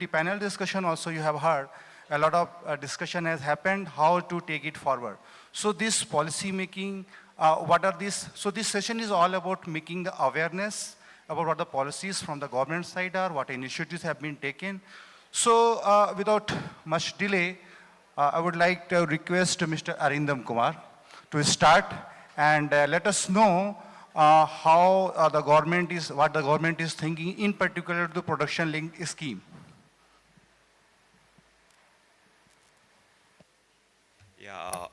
The panel discussion also you have heard, a lot of discussion has happened how to take it forward. So this policy making, what are these? So this session is all about making the awareness about what the policies from the government side are, what initiatives have been taken. So without much delay, I would like to request Mr. Arindam Kumar to start and let us know how what the government is thinking in particular the production linked scheme. Yeah.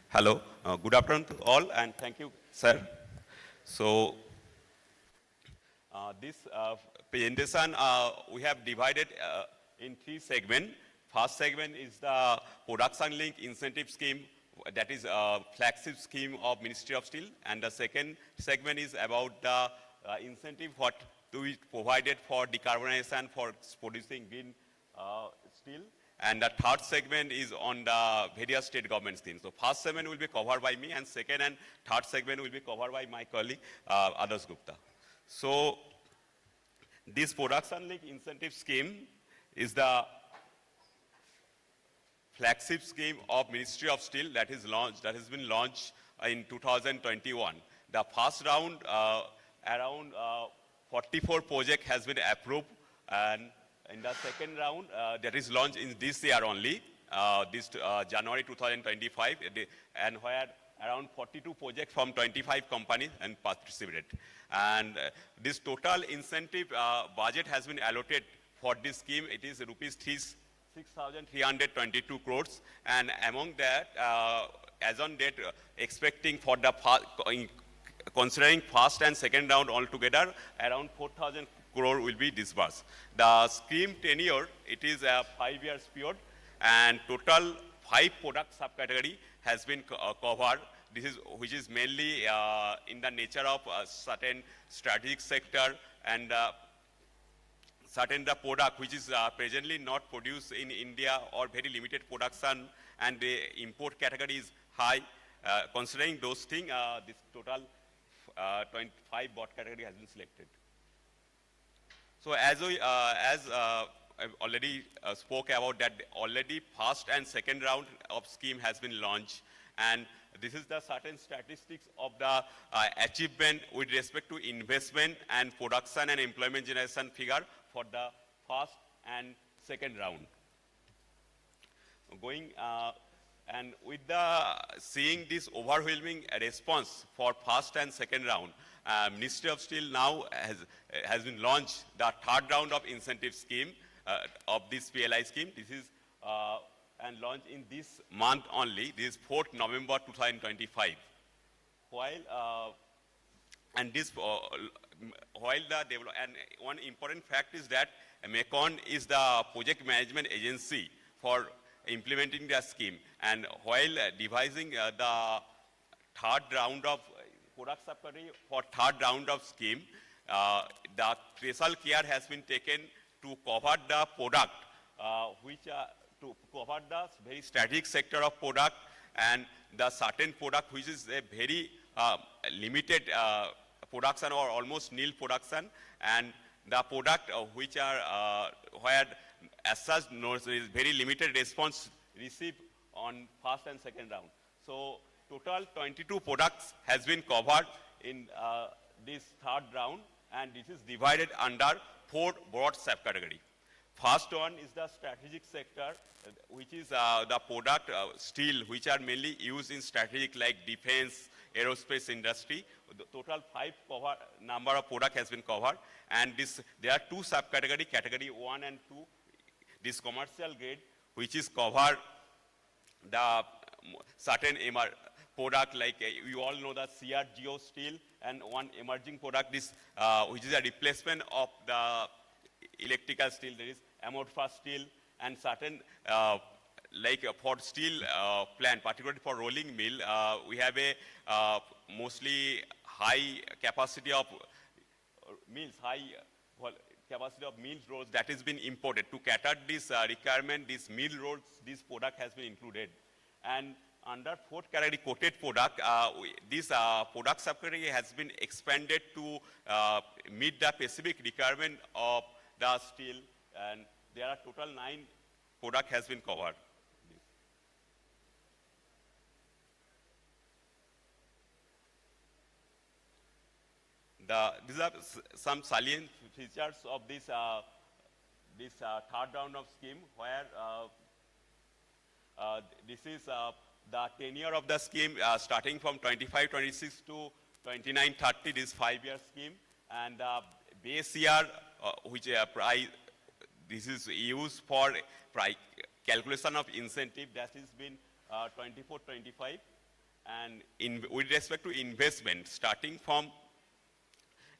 Hello. Good afternoon to all, and thank you, sir. So, this presentation we have divided in three segments. First segment is the production link incentive scheme, that is a flagship scheme of Ministry of Steel, and the second segment is about the incentive what to be provided for decarbonization for producing green steel. And the third segment is on the various state government schemes. So first segment will be covered by me, and second and third segment will be covered by my colleague, Adarsh Gupta. So this production link incentive scheme is the flagship scheme of Ministry of Steel that has been launched in 2021. The first round, around 44 projects has been approved, and in the second round, that is launched in this year only, January 2025, and where around 42 projects from 25 companies and participated. And this total incentive budget has been allocated for this scheme. It is rupees 6,322 crores, and among that, as on date, expecting for the considering first and second round altogether, around 4,000 crore will be disbursed. The scheme tenure, it is a 5 years period, and total 5 product subcategory has been covered. Which is mainly in the nature of certain strategic sector, and certain the product which is presently not produced in India or very limited production, and the import category is high. Considering those things, this total 25 bot category has been selected. So as I already spoke about that, already first and second round of scheme has been launched, and this is the certain statistics of the achievement with respect to investment and production and employment generation figure for the first and second round. Going and with the seeing this overwhelming response for first and second round, Ministry of Steel now has been launched the third round of incentive scheme of this PLI scheme. This is and launched in this month only. This is 4th November 2025. While and this while the develop, and one important fact is that MECON is the project management agency for implementing the scheme, and while devising the third round of product subcategory for third round of scheme, the special care has been taken to cover the product to cover the very strategic sector of product, and the certain product which is a very limited production or almost nil production, and the product which are where as such is very limited response received on first and second round. So total 22 products has been covered in this third round, and this is divided under 4 broad subcategory. First one is the strategic sector, which is the product steel, which are mainly used in strategic like defense, aerospace industry. The total 5 number of product has been covered, and there are 2 subcategory, category 1 and 2. This commercial grade, which is covered the certain product like you all know the CRGO steel, and one emerging product is which is a replacement of the electrical steel. There is amorphous steel, and certain like for steel plant, particularly for rolling mill, we have a mostly high capacity of mills, capacity of mill rolls that has been imported. To cater this requirement, this mill rolls, this product has been included. And under 4th category coated product, this product subcategory has been expanded to meet the specific requirement of the steel, and there are total 9 product has been covered. These are some salient features of this third round of scheme, where this is the tenure of the scheme starting from 25-26 to 29-30, this 5-year scheme, and base year which price, this is used for calculation of incentive, that has been 24-25, and with respect to investment, starting from,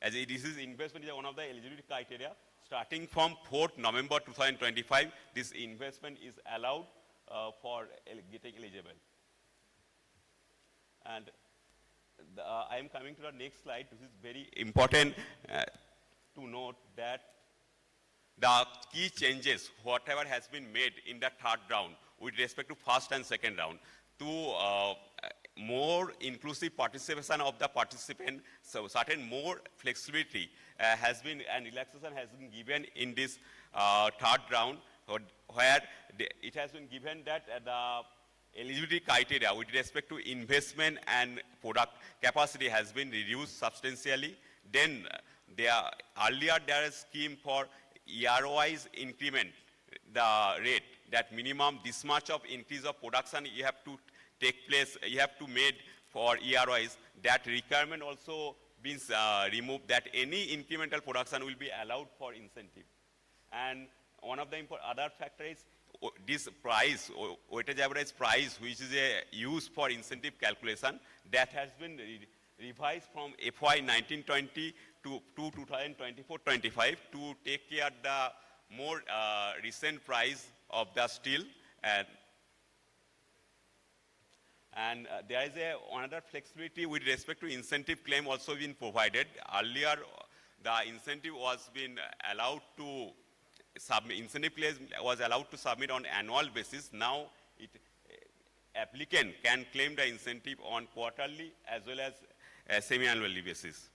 as this is investment is one of the eligibility criteria, starting from 4th November 2025, this investment is allowed for getting eligible. And I am coming to the next slide. This is very important to note that the key changes, whatever has been made in the third round with respect to first and second round, to more inclusive participation of the participant, so certain more flexibility has been, and relaxation has been given in this third round, where it has been given that the eligibility criteria with respect to investment and product capacity has been reduced substantially. Then earlier there is scheme for year-wise increment, the rate, that minimum this much of increase of production you have to take place, you have to made for year-wise. That requirement also means removed, that any incremental production will be allowed for incentive. And one of the other factors is this price, weighted average price, which is used for incentive calculation, that has been revised from FY 1920 to 2024-25 to take care of the more recent price of the steel. And there is another flexibility with respect to incentive claim also been provided. Earlier, the incentive was been allowed to submit, incentive claim was allowed to submit on annual basis. Now, applicant can claim the incentive on quarterly as well as semi-annually basis.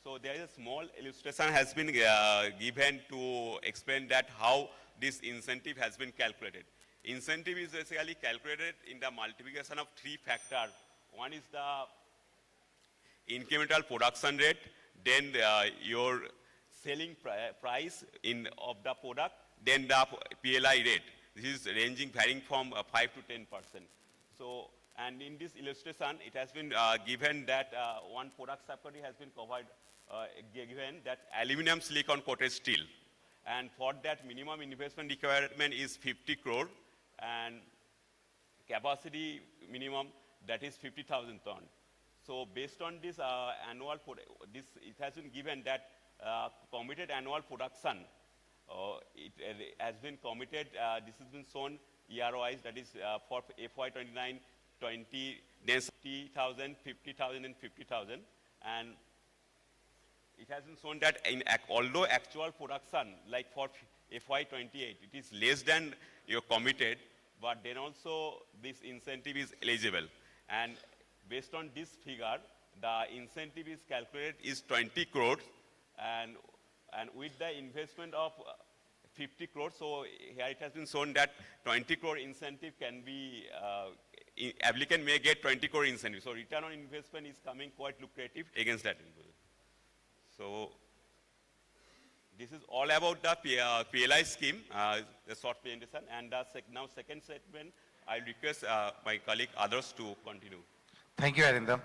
So there is a small illustration has been given to explain that how this incentive has been calculated. Incentive is basically calculated in the multiplication of 3 factors. One is the incremental production rate, then your selling price of the product, then the PLI rate. This is ranging, varying from 5 to 10%. So, and in this illustration, it has been given that one product subcategory has been covered, given that aluminum silicon coated steel. And for that, minimum investment requirement is 50 crore, and capacity minimum, that is 50,000 ton. So based on this it has been given that committed annual production, it has been committed, this has been shown year-wise, that is for FY 29-20, then 50,000, 50,000 and 50,000. And it has been shown that although actual production, like for FY 28, it is less than your committed, but then also this incentive is eligible. And based on this figure, the incentive is calculated is 20 crores, and with the investment of 50 crores, so here it has been shown that 20 crore incentive can be, applicant may get 20 crore incentive. So return on investment is coming quite lucrative against that investment. So this is all about the PLI scheme, the short presentation. And now second segment, I request my colleague others to continue. Thank you, Arindam.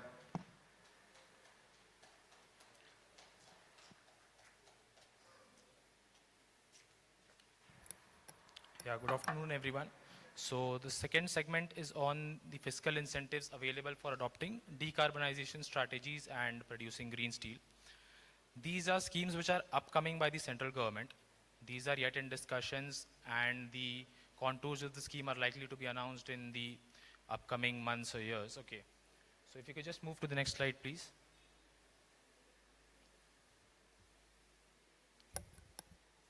Yeah, good afternoon, everyone. So the second segment is on the fiscal incentives available for adopting decarbonization strategies and producing green steel. These are schemes which are upcoming by the central government. These are yet in discussions, and the contours of the scheme are likely to be announced in the upcoming months or years. Okay. So if you could just move to the next slide, please.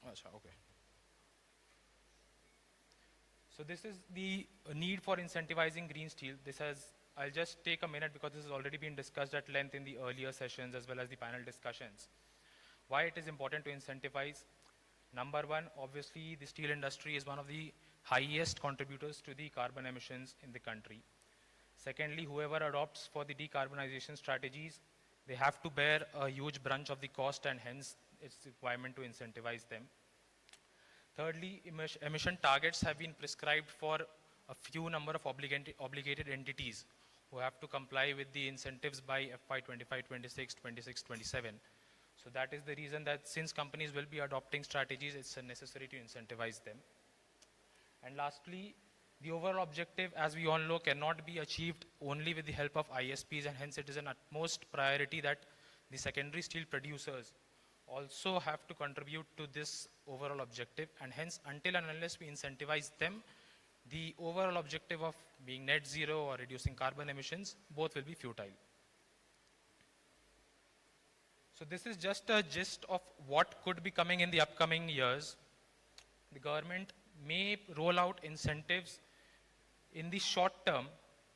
Okay. So this is the need for incentivizing green steel. I'll just take a minute because this has already been discussed at length in the earlier sessions as well as the panel discussions. Why it is important to incentivize? Number one, obviously, the steel industry is one of the highest contributors to the carbon emissions in the country. Secondly, whoever adopts for the decarbonization strategies, they have to bear a huge branch of the cost, and hence it's requirement to incentivize them. Thirdly, emission targets have been prescribed for a few number of obligated entities who have to comply with the incentives by FY 25, 26, 26, 27. So that is the reason that since companies will be adopting strategies, it's necessary to incentivize them. And lastly, the overall objective, as we all know, cannot be achieved only with the help of ISPs, and hence it is an utmost priority that the secondary steel producers also have to contribute to this overall objective, and hence until and unless we incentivize them, the overall objective of being net zero or reducing carbon emissions, both will be futile. So this is just a gist of what could be coming in the upcoming years. The government may roll out incentives in the short term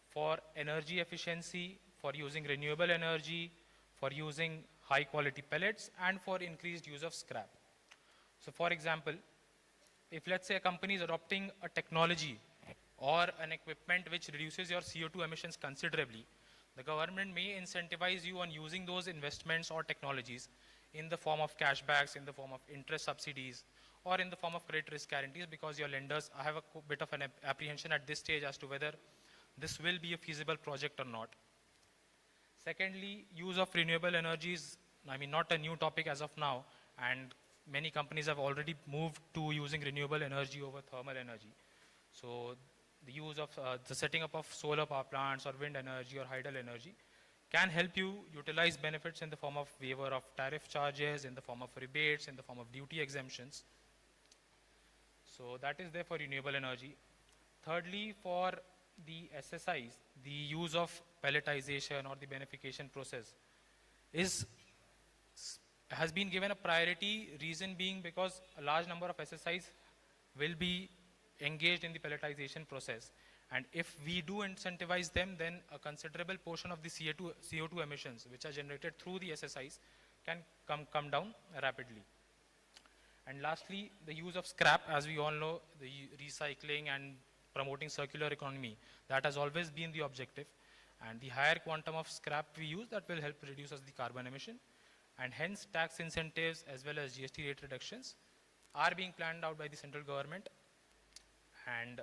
for energy efficiency, for using renewable energy, for using high quality pellets, and for increased use of scrap. So for example, if let's say a company is adopting a technology or an equipment which reduces your CO2 emissions considerably, the government may incentivize you on using those investments or technologies in the form of cashbacks, in the form of interest subsidies, or in the form of credit risk guarantees, because your lenders have a bit of an apprehension at this stage as to whether this will be a feasible project or not. Secondly, use of renewable energies, I mean, not a new topic as of now, and many companies have already moved to using renewable energy over thermal energy. So the use of the setting up of solar power plants or wind energy or hydel energy can help you utilize benefits in the form of waiver of tariff charges, in the form of rebates, in the form of duty exemptions. So that is there for renewable energy. Thirdly, for the SSIs, the use of pelletization or the beneficiation process has been given a priority, reason being because a large number of SSIs will be engaged in the pelletization process. And if we do incentivize them, then a considerable portion of the CO2 emissions which are generated through the SSIs can come down rapidly. And lastly, the use of scrap, as we all know, the recycling and promoting circular economy, that has always been the objective. And the higher quantum of scrap we use, that will help reduce us the carbon emission. And hence, tax incentives as well as GST rate reductions are being planned out by the central government. And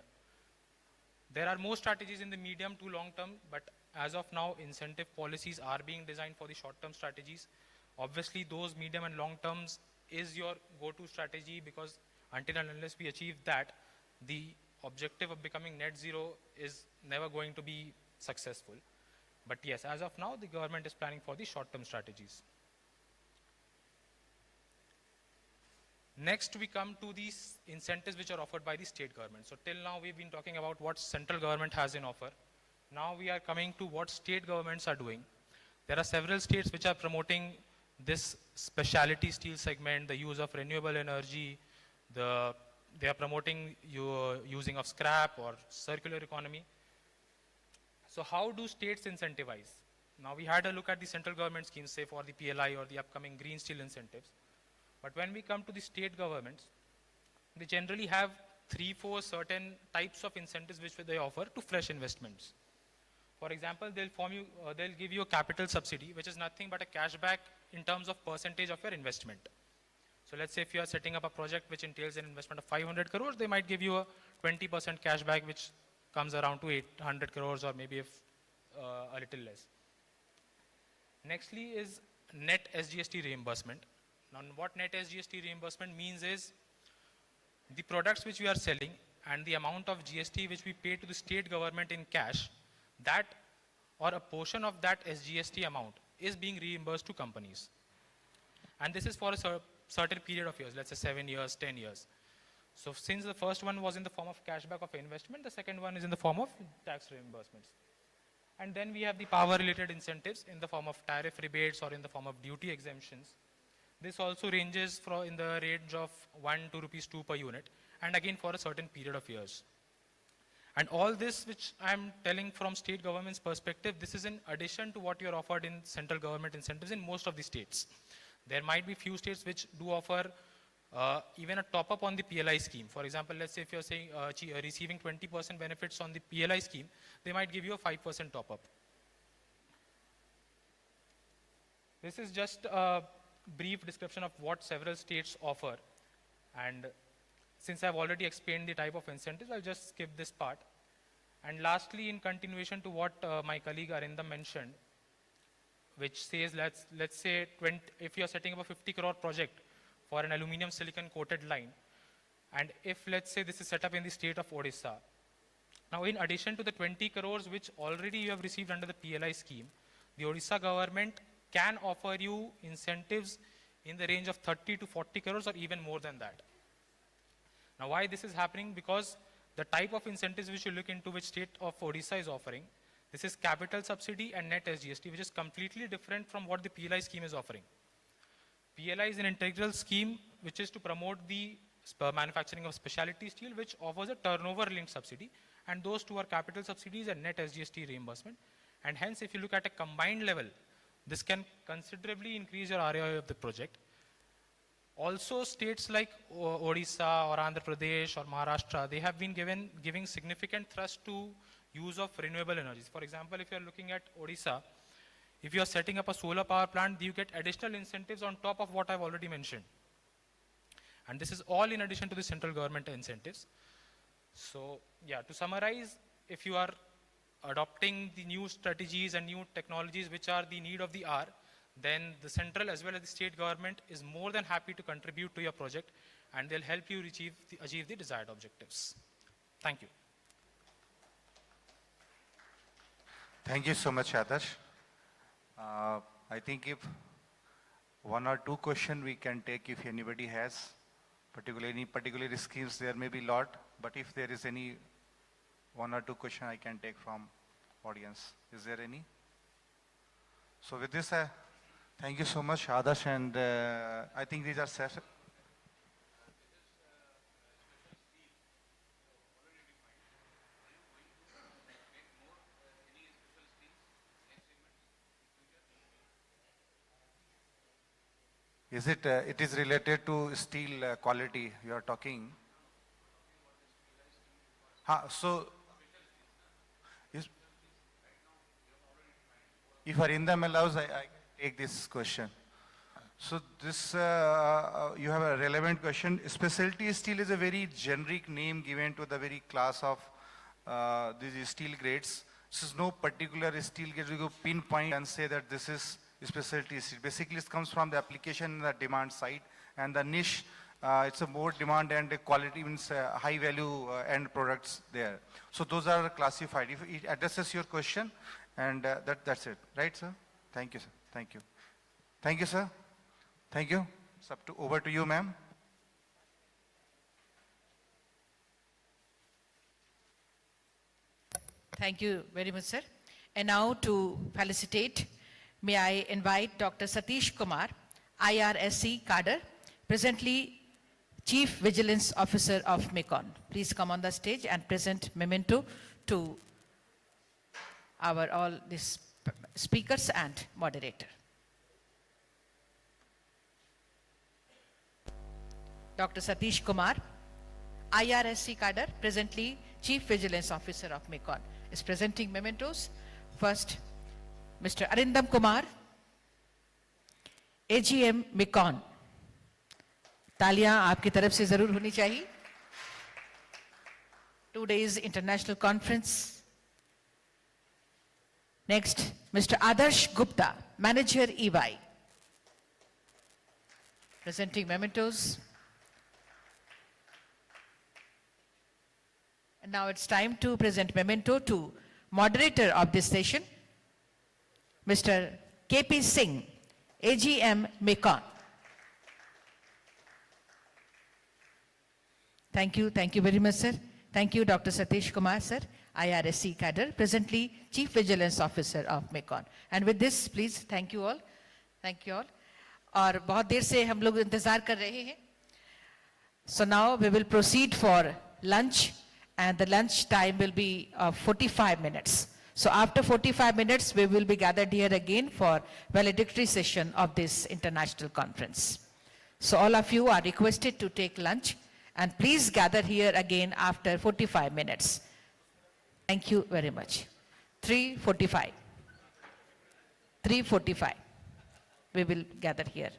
there are more strategies in the medium to long term, but as of now, incentive policies are being designed for the short-term strategies. Obviously, those medium and long terms is your go-to strategy, because until and unless we achieve that, the objective of becoming net zero is never going to be successful. But yes, as of now, the government is planning for the short-term strategies. Next, we come to these incentives which are offered by the state government. So till now, we've been talking about what central government has in offer. Now we are coming to what state governments are doing. There are several states which are promoting this specialty steel segment, the use of renewable energy, they are promoting using of scrap or circular economy. So how do states incentivize? Now we had a look at the central government schemes, say for the PLI or the upcoming green steel incentives. But when we come to the state governments, they generally have 3-4 certain types of incentives which they offer to fresh investments. For example, they'll give you a capital subsidy, which is nothing but a cashback in terms of percentage of your investment. So let's say if you are setting up a project which entails an investment of 500 crores, they might give you a 20% cashback, which comes around to 800 crores or maybe a little less. Nextly is net SGST reimbursement. Now, what net SGST reimbursement means is the products which we are selling and the amount of GST which we pay to the state government in cash, that or a portion of that SGST amount is being reimbursed to companies. And this is for a certain period of years, let's say 7 years, 10 years. So since the first one was in the form of cashback of investment, the second one is in the form of tax reimbursements. And then we have the power related incentives in the form of tariff rebates or in the form of duty exemptions. This also ranges in the range of 1 to rupees 2 per unit, and again for a certain period of years. And all this which I am telling from state government's perspective, this is in addition to what you are offered in central government incentives in most of the states. There might be few states which do offer even a top-up on the PLI scheme. For example, let's say if you're saying receiving 20% benefits on the PLI scheme, they might give you a 5% top-up. This is just a brief description of what several states offer. And since I've already explained the type of incentives, I'll just skip this part. And lastly, in continuation to what my colleague Arindam mentioned, which says let's say if you're setting up a 50 crore project for an aluminum silicon coated line, and if let's say this is set up in the state of Odisha, now in addition to the 20 crores which already you have received under the PLI scheme, the Odisha government can offer you incentives in the range of 30 to 40 crores or even more than that. Now why this is happening? Because the type of incentives which you look into which state of Odisha is offering, this is capital subsidy and net SGST, which is completely different from what the PLI scheme is offering. PLI is an integral scheme which is to promote the manufacturing of specialty steel, which offers a turnover-linked subsidy, and those two are capital subsidies and net SGST reimbursement. And hence, if you look at a combined level, this can considerably increase your ROI of the project. Also, states like Odisha or Andhra Pradesh or Maharashtra, they have been giving significant thrust to use of renewable energies. For example, if you're looking at Odisha, if you're setting up a solar power plant, you get additional incentives on top of what I've already mentioned. And this is all in addition to the central government incentives. So, yeah, to summarize, if you are adopting the new strategies and new technologies which are the need of the hour, then the central as well as the state government is more than happy to contribute to your project, and they'll help you achieve the desired objectives. Thank you. Thank you so much, Adarsh. I think if one or two questions we can take if anybody has, any particular schemes, there may be a lot, but if there is any one or two questions I can take from audience. Is there any? So with this, thank you so much, Adarsh, and I think these are Is it, it is related to steel quality you are talking? So, if Arindam allows, I take this question. So this, you have a relevant question. Specialty steel is a very generic name given to the very class of these steel grades. This is no particular steel grade. You go pinpoint and say that this is specialty steel. Basically, it comes from the application and the demand side, and the niche, it's a more demand and quality means high value end products there. So those are classified. If it addresses your question, and that's it. Right, sir? Thank you, sir. Thank you. Thank you, sir. Thank you. It's over to you, ma'am. Thank you very much, sir. And now to felicitate, may I invite Dr. Satish Kumar, IRSC cadre, presently Chief Vigilance Officer of Mekon. Please come on the stage and present memento to all these speakers and moderator. Dr. Satish Kumar, IRSC cadre, presently Chief Vigilance Officer of Mekon, is presenting mementos. First, Mr. Arindam Kumar, AGM Mekon. तालियां आपकी तरफ से जरूर होनी चाहिए. 2 days international conference. Next, Mr. Adarsh Gupta, Manager EY, presenting mementos. And now it's time to present memento to moderator of this session, Mr. KP Singh, AGM Mekon. Thank you very much, sir. Thank you, Dr. Satish Kumar, sir, IRSC cadre, presently Chief Vigilance Officer of Mekon. And with this, please, thank you all. Thank you all. और बहुत देर से हम लोग इंतजार कर रहे हैं. So now we will proceed for lunch, and the lunch time will be 45 minutes. So after 45 minutes, we will be gathered here again for valedictory session of this international conference. So all of you are requested to take lunch and please gather here again after 45 minutes. Thank you very much. 3:45. 3:45. We will gather here.